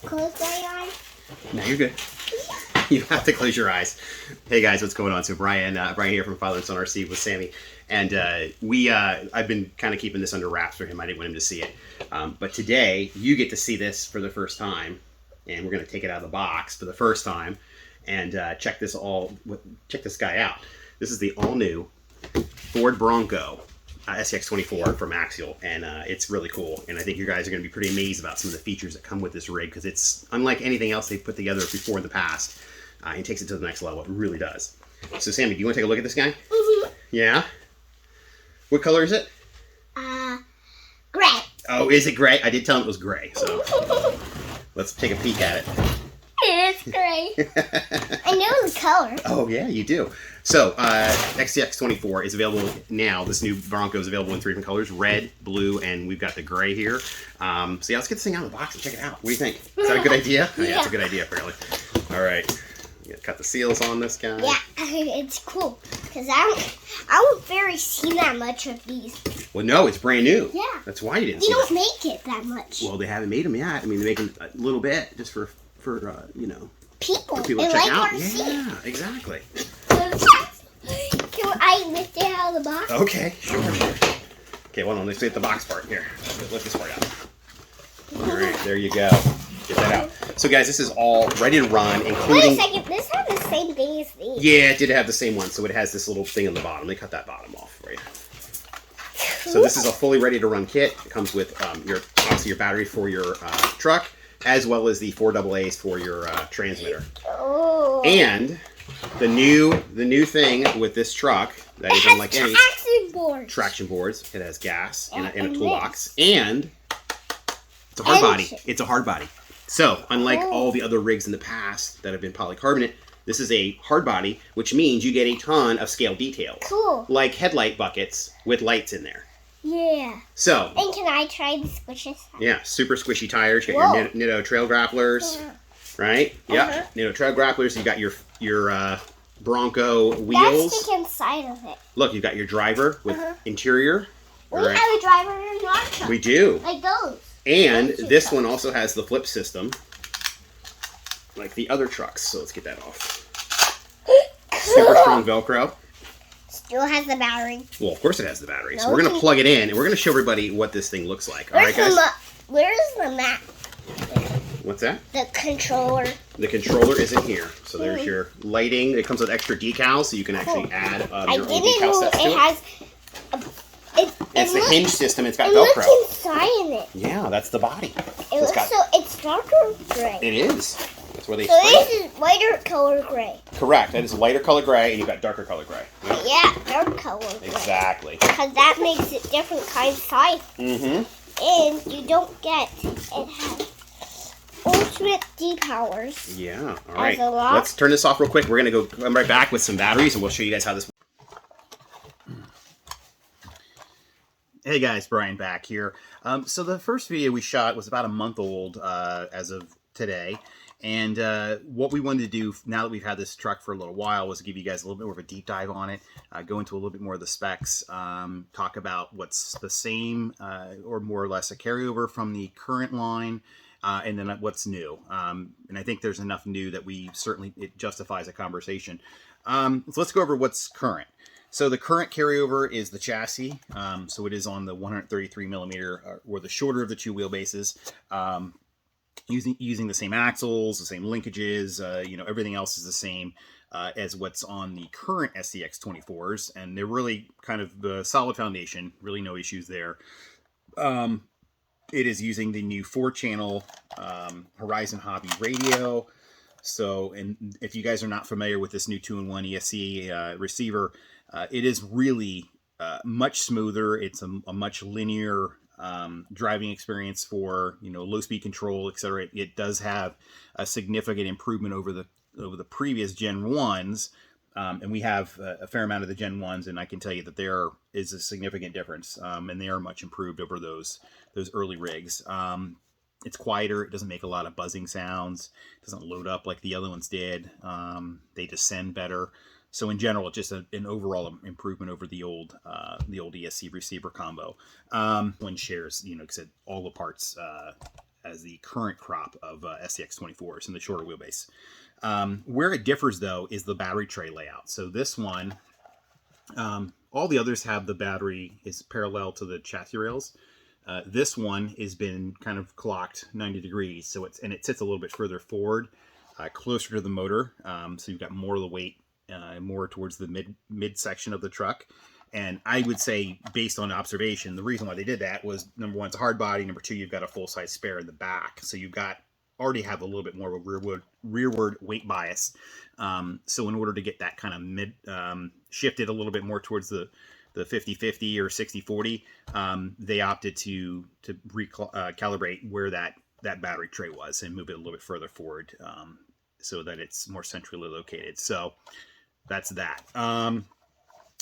close my eyes? No, you're good. You have to close your eyes. Hey guys, what's going on? So Brian here from Father and Son RC with Sammy, and I've been kind of keeping this under wraps for him. I didn't want him to see it, but today you get to see this for the first time, and we're going to take it out of the box for the first time, and check this guy out. This is the all new Ford Bronco. SCX24 from Axial, and it's really cool, and I think you guys are going to be pretty amazed about some of the features that come with this rig, because it's unlike anything else they've put together before in the past, and takes it to the next level. It really does. So Sammy, do you want to take a look at this guy? Mm-hmm. Yeah? What color is it? Gray. Oh, is it gray? I did tell him it was gray, so let's take a peek at it. It's gray. I know the color. Oh yeah, you do. So SCX24 is available now. This new Bronco is available in 3 different colors: red, blue, and we've got the gray here. So yeah, let's get this thing out of the box and check it out. What do you think? Is that a good idea? Yeah. Yeah, it's a good idea, apparently. All right, you gotta cut the seals on this guy. Yeah, it's cool because I don't very see that much of these. Well, no, it's brand new. Yeah. That's why you didn't They see don't it. make it that much. Well, they haven't made them yet. I mean, they're making a little bit just for you know, People to like check out. RC. Yeah, exactly. Can I lift it out of the box? Okay, sure. Okay, hold on. Let's get the box part here. Lift this part out. All right, there you go. Get that out. So, guys, this is all ready to run, including... Wait a second. This has the same thing as these. Yeah, it did have the same one. So it has this little thing on the bottom. Let me cut that bottom off for you. So this is a fully ready to run kit. It comes with obviously your battery for your truck, as well as the 4 AA's for your transmitter. Oh. And the new thing with this truck that is unlike any traction boards. It has gas and a toolbox, and it's a hard body. It's a hard body. So unlike all the other rigs in the past that have been polycarbonate, this is a hard body, which means you get a ton of scale details. Cool. Like headlight buckets with lights in there. Yeah. So. And can I try the squishes? Yeah, super squishy tires. You got your Nitto trail grapplers, right? Yeah, Nitto trail grapplers. You got your Bronco wheels. Let's stick inside of it. Look, you've got your driver with interior. We have a driver in our truck. We do. Like those. And this one also has the flip system, like the other trucks. So let's get that off. Super strong Velcro. Still has the battery. Well, of course it has the battery. So we're going to plug it in, and we're going to show everybody what this thing looks like. All right, guys? Where's the map? What's that? The controller. The controller is in here. So there's your lighting. It comes with extra decals, so you can actually add your own decal sets to it. It's the hinge system. It's got Velcro. Look inside it. Yeah, that's the body. It's darker gray. It is. That's where they So this is lighter color gray. Correct. That is lighter color gray, and you've got darker color gray. Yep. Yeah, dark color gray. Exactly. Because that makes it different kinds of size. Mm-hmm. And you don't get it has ultimate D-powers. Yeah. All right. A lot. Let's turn this off real quick. We're going to come right back with some batteries, and we'll show you guys how this works. Hey guys, Brian back here. So the first video we shot was about a month old as of today. And what we wanted to do now that we've had this truck for a little while was to give you guys a little bit more of a deep dive on it, go into a little bit more of the specs, talk about what's the same or more or less a carryover from the current line, and then what's new. And I think there's enough new that it justifies a conversation. So let's go over what's current. So the current carryover is the chassis. So it is on the 133 millimeter, or the shorter of the 2 wheelbases. Using the same axles, the same linkages, everything else is the same as what's on the current SCX24s, and they're really kind of the solid foundation, really no issues there. It is using the new 4-channel Horizon Hobby radio. So, and if you guys are not familiar with this new 2-in-1 ESC receiver, it is really much smoother. It's a much linear driving experience for low speed control, etc. It does have a significant improvement over the previous Gen 1s, and we have a fair amount of the Gen 1s, and I can tell you that there is a significant difference, and they are much improved over those early rigs. It's quieter. It doesn't make a lot of buzzing sounds. It doesn't load up like the other ones did. They descend better. So in general, just an overall improvement over the old ESC receiver combo. One shares, all the parts the current crop of SCX24s in the shorter wheelbase. Where it differs, though, is the battery tray layout. So this one, all the others have the battery is parallel to the chassis rails. This one has been kind of clocked 90 degrees, so it sits a little bit further forward, closer to the motor. So you've got more of the weight, more towards the mid section of the truck. And I would say, based on observation, the reason why they did that was, number one, it's a hard body. Number two, you've got a full-size spare in the back. So you've already have a little bit more of a rearward weight bias. So in order to get that kind of shifted a little bit more towards the 50-50 or 60-40, they opted to calibrate where that battery tray was and move it a little bit further forward, so that it's more centrally located. So that's that.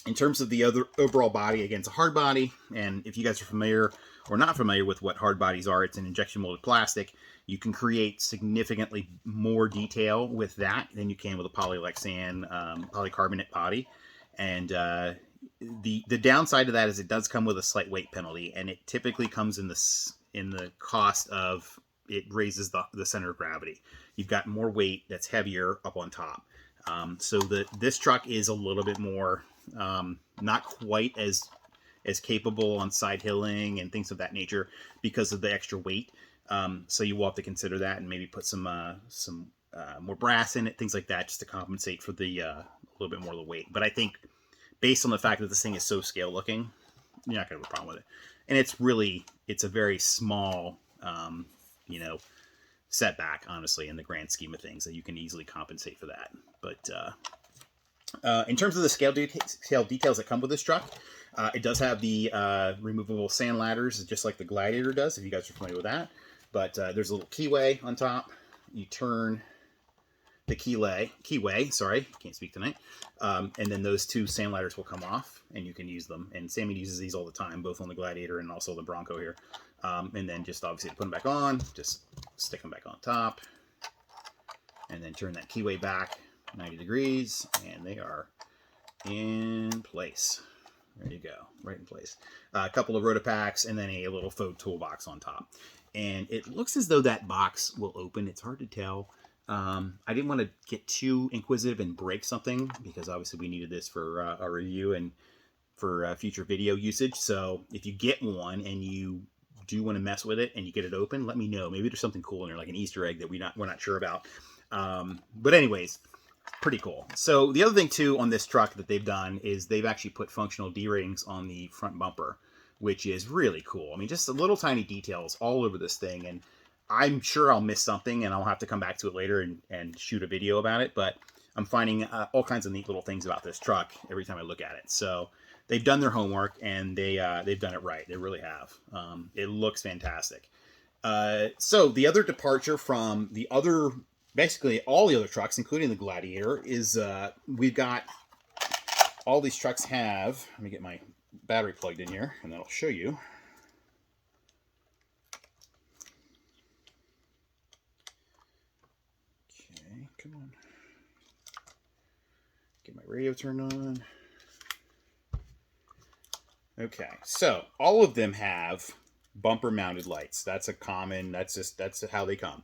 In terms of the other overall body, again, it's a hard body, and if you guys are familiar or not familiar with what hard bodies are, it's an injection molded plastic. You can create significantly more detail with that than you can with a polylexan polycarbonate body. And the downside of that is it does come with a slight weight penalty, and it typically comes in the cost of it raises the center of gravity. You've got more weight that's heavier up on top. So this truck is a little bit more not quite as capable on side hilling and things of that nature because of the extra weight. So you will have to consider that and maybe put some more brass in it, things like that, just to compensate for the a little bit more of the weight. But I think based on the fact that this thing is so scale looking, you're not gonna have a problem with it. And it's a very small, setback, honestly, in the grand scheme of things, that you can easily compensate for that. But in terms of the scale details that come with this truck, it does have the removable sand ladders, just like the Gladiator does, if you guys are familiar with that. But there's a little keyway on top. You turn the keyway, sorry, can't speak tonight. And then those two sand ladders will come off, and you can use them. And Sammy uses these all the time, both on the Gladiator and also the Bronco here. And then just obviously to put them back on, just stick them back on top, and then turn that keyway back 90 degrees, and they are in place. There you go, right in place. A couple of Rotopacks, and then a little faux toolbox on top. And it looks as though that box will open. It's hard to tell. I didn't want to get too inquisitive and break something, because obviously we needed this for our review and for future video usage. So if you get one and you do want to mess with it and you get it open, let me know. Maybe there's something cool in there, like an Easter egg that we're not sure about. But anyways, pretty cool. So the other thing too on this truck that they've done is they've actually put functional D-rings on the front bumper, which is really cool. I mean, just the little tiny details all over this thing, and I'm sure I'll miss something and I'll have to come back to it later and shoot a video about it, but I'm finding all kinds of neat little things about this truck every time I look at it. So they've done their homework, and they've done it right. They really have. It looks fantastic. So the other departure from the other, basically all the other trucks, including the Gladiator, is we've got all these trucks have, let me get my battery plugged in here, and that'll show you. Okay, come on. Get my radio turned on. Okay, so all of them have bumper mounted lights. That's a common, that's how they come.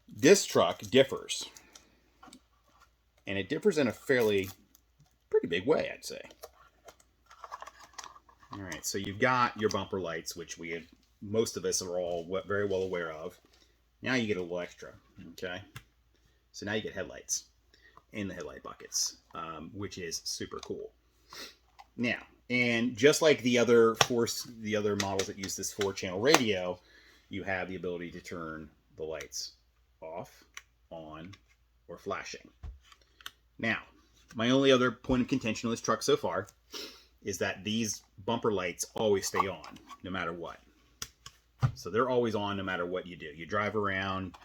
This truck differs, and it differs in a pretty big way, I'd say. All right, so you've got your bumper lights, which most of us are all very well aware of. Now you get a little extra, okay? So now you get headlights in the headlight buckets, which is super cool. Now, and just like the other models that use this 4-channel radio, you have the ability to turn the lights off, on, or flashing. Now, my only other point of contention on this truck so far is that these bumper lights always stay on, no matter what. So they're always on no matter what you do. You drive around.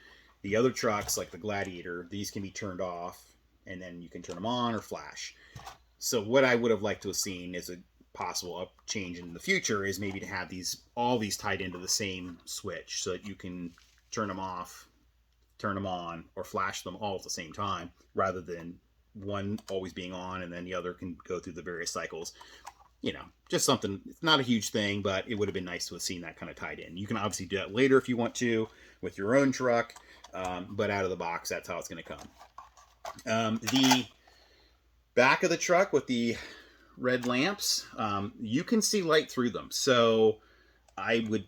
The other trucks, like the Gladiator, these can be turned off, and then you can turn them on or flash. So what I would have liked to have seen as a possible change in the future is maybe to have all these tied into the same switch, so that you can turn them off, turn them on, or flash them all at the same time, rather than one always being on and then the other can go through the various cycles. you know, just something. It's not a huge thing, but it would have been nice to have seen that kind of tied in. You can obviously do that later if you want to with your own truck, but out of the box, that's how it's going to come. The back of the truck with the red lamps, you can see light through them. So I would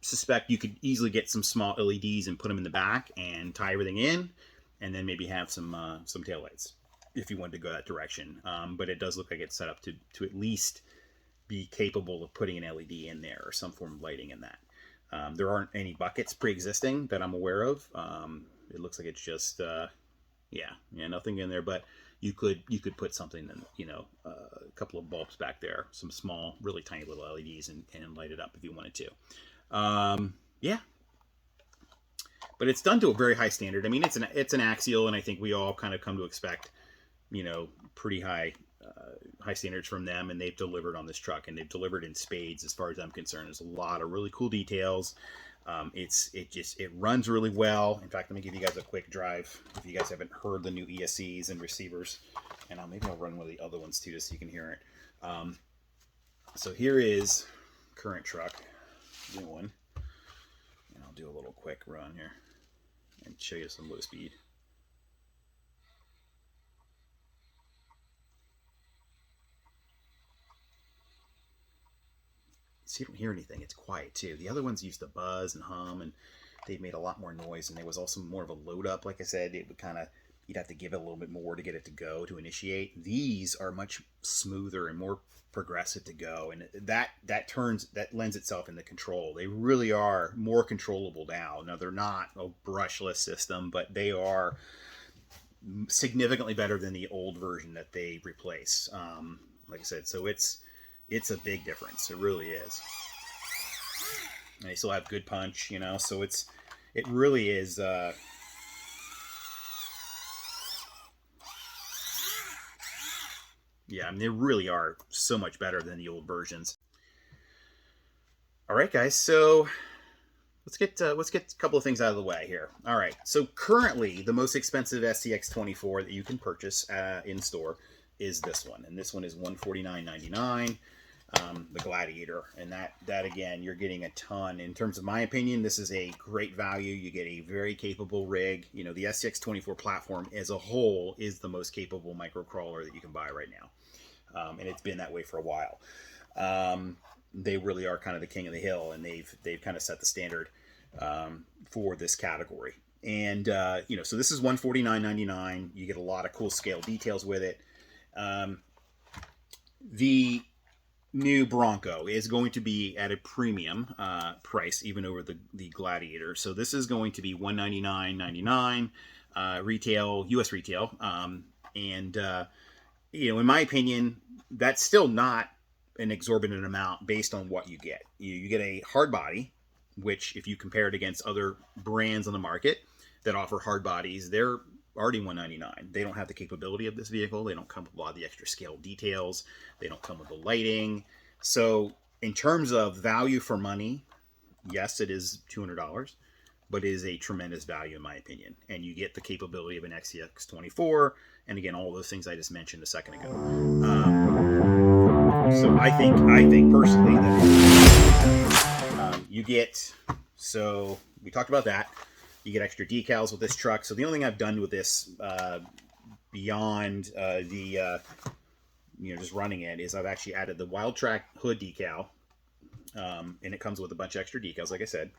suspect you could easily get some small LEDs and put them in the back and tie everything in, and then maybe have some taillights if you wanted to go that direction. But it does look like it's set up to at least be capable of putting an LED in there or some form of lighting in that. There aren't any buckets pre-existing that I'm aware of. It looks like it's just nothing in there, but you could put something in, you know, a couple of bulbs back there, some small, really tiny little LEDs, and light it up if you wanted to. Yeah, but it's done to a very high standard. I mean, it's an Axial, and I think we all kind of come to expect, you know, pretty high standards from them, and they've delivered on this truck, and they've delivered in spades as far as I'm concerned. There's a lot of really cool details. It runs really well. In fact, let me give you guys a quick drive if you guys haven't heard the new ESCs and receivers, and maybe I'll run one of the other ones too, just so you can hear it. So here is current truck, new one, and I'll do a little quick run here and show you some low speed. So you don't hear anything. It's quiet too. The other ones used to buzz and hum, and they made a lot more noise, and there was also more of a load up. Like I said, it would kind of, you'd have to give it a little bit more to get it to go, to initiate. These are much smoother and more progressive to go, and that lends itself into control. They really are more controllable now. Now, they're not a brushless system, but they are significantly better than the old version that they replace. Like I said, so it's a big difference. It really is. And they still have good punch, you know, so it really is, yeah, I mean, they really are so much better than the old versions. All right, guys, so let's get a couple of things out of the way here. All right, so currently the most expensive SCX24 that you can purchase in store is this one, and this one is $149.99. The Gladiator, and that again, you're getting a ton. In terms of my opinion, this is a great value. You get a very capable rig. You know, the SCX24 platform as a whole is the most capable microcrawler that you can buy right now, and it's been that way for a while. They really are kind of the king of the hill, and they've kind of set the standard for this category. And you know, so this is $149.99. You get a lot of cool scale details with it. The new Bronco is going to be at a premium price, even over the Gladiator. So this is going to be $199.99 retail, U.S. retail. And you know, in my opinion, that's still not an exorbitant amount based on what you get. You get a hardbody, which if you compare it against other brands on the market that offer hard bodies, they're already $199. They don't have the capability of this vehicle. They don't come with a lot of the extra scale details. They don't come with the lighting. So in terms of value for money, yes, it is $200, but it is a tremendous value in my opinion. And you get the capability of an SCX24, and again, all those things I just mentioned a second ago. So I think personally that you get, so we talked about that. You get extra decals with this truck. So the only thing I've done with this beyond just running it is I've actually added the Wild Track hood decal, and it comes with a bunch of extra decals. Like I said,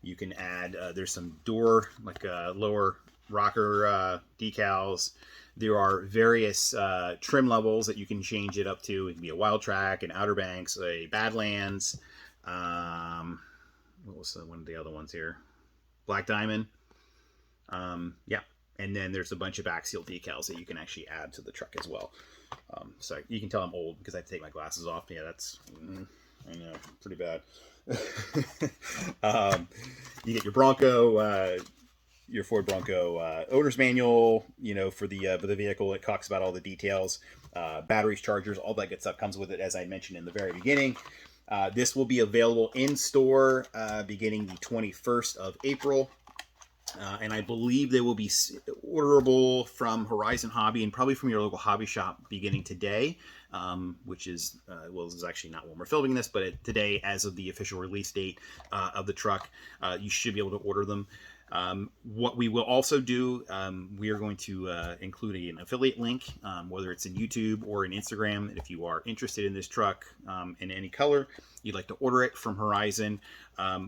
you can add. There's some door, like lower rocker decals. There are various trim levels that you can change it up to. It can be a Wild Track, an Outer Banks, a Badlands. What was one of the other ones here? Black Diamond. Yeah, and then there's a bunch of Axial decals that you can actually add to the truck as well. So you can tell I'm old because I have to take my glasses off. Yeah, that's I know, pretty bad. You get your Bronco, your Ford Bronco owner's manual. You know, for the vehicle, it talks about all the details, batteries, chargers, all that good stuff comes with it. As I mentioned in the very beginning. This will be available in store beginning the 21st of April. And I believe they will be orderable from Horizon Hobby and probably from your local hobby shop beginning today, which is, well, this is actually not when we're filming this, but today, as of the official release date of the truck, you should be able to order them. What we will also do, we are going to include an affiliate link, whether it's in YouTube or in Instagram. If you are interested in this truck in any color, you'd like to order it from Horizon,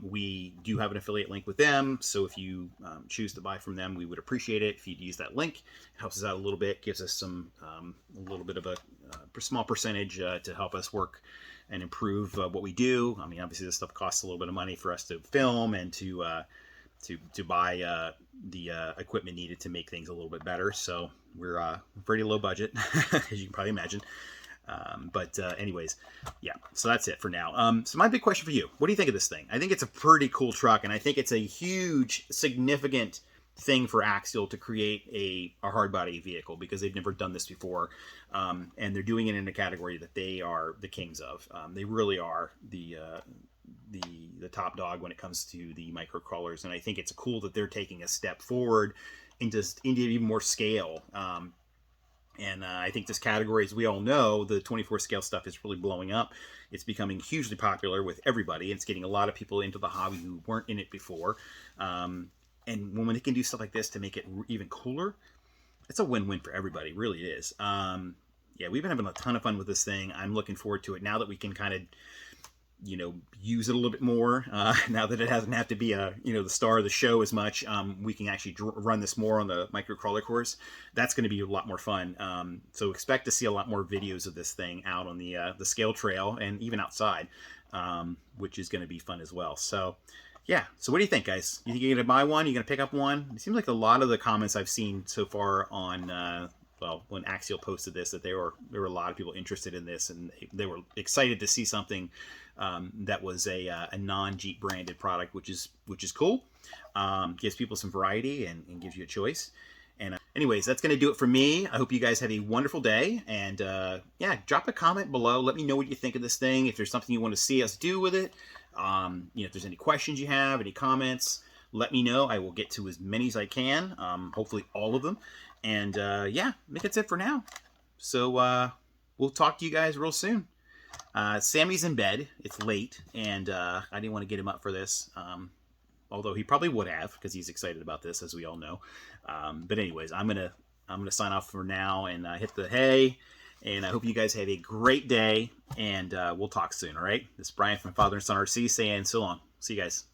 we do have an affiliate link with them. So if you choose to buy from them, we would appreciate it if you'd use that link. It helps us out a little bit, gives us some a little bit of a small percentage to help us work and improve what we do. I mean, obviously this stuff costs a little bit of money for us to film and to buy the equipment needed to make things a little bit better. So we're pretty low budget, as you can probably imagine. But anyways, yeah, so that's it for now. So my big question for you, what do you think of this thing? I think it's a pretty cool truck, and I think it's a huge, significant thing for Axial to create a hard body vehicle, because they've never done this before. And they're doing it in a category that they are the kings of. They really are the top dog when it comes to the micro crawlers, and I think it's cool that they're taking a step forward into even more scale. And I think this category, as we all know, the 24 scale stuff is really blowing up. It's becoming hugely popular with everybody. It's getting a lot of people into the hobby who weren't in it before. And when they can do stuff like this to make it even cooler, it's a win-win for everybody. It really is. Yeah, we've been having a ton of fun with this thing. I'm looking forward to it now that we can kind of, you know, use it a little bit more. Now that it doesn't have to be the star of the show as much, we can actually run this more on the micro crawler course. That's going to be a lot more fun. So expect to see a lot more videos of this thing out on the scale trail and even outside, which is going to be fun as well. So yeah, so what do you think, guys? You think you're going to buy one? You're going to pick up one? It seems like a lot of the comments I've seen so far on well, when Axial posted this, that there were a lot of people interested in this, and they were excited to see something that was a non-Jeep branded product, which is cool. Gives people some variety and gives you a choice. And anyways, that's going to do it for me. I hope you guys have a wonderful day. And yeah, drop a comment below. Let me know what you think of this thing. If there's something you want to see us do with it, if there's any questions you have, any comments, let me know. I will get to as many as I can. Hopefully all of them. And yeah, I think that's it for now. So we'll talk to you guys real soon. Sammy's in bed. It's late, and I didn't want to get him up for this. Although he probably would have, because he's excited about this, as we all know. But anyways, I'm gonna sign off for now and hit the hay. And I hope you guys have a great day, and we'll talk soon. All right. This is Brian from Father and Son RC saying so long. See you guys.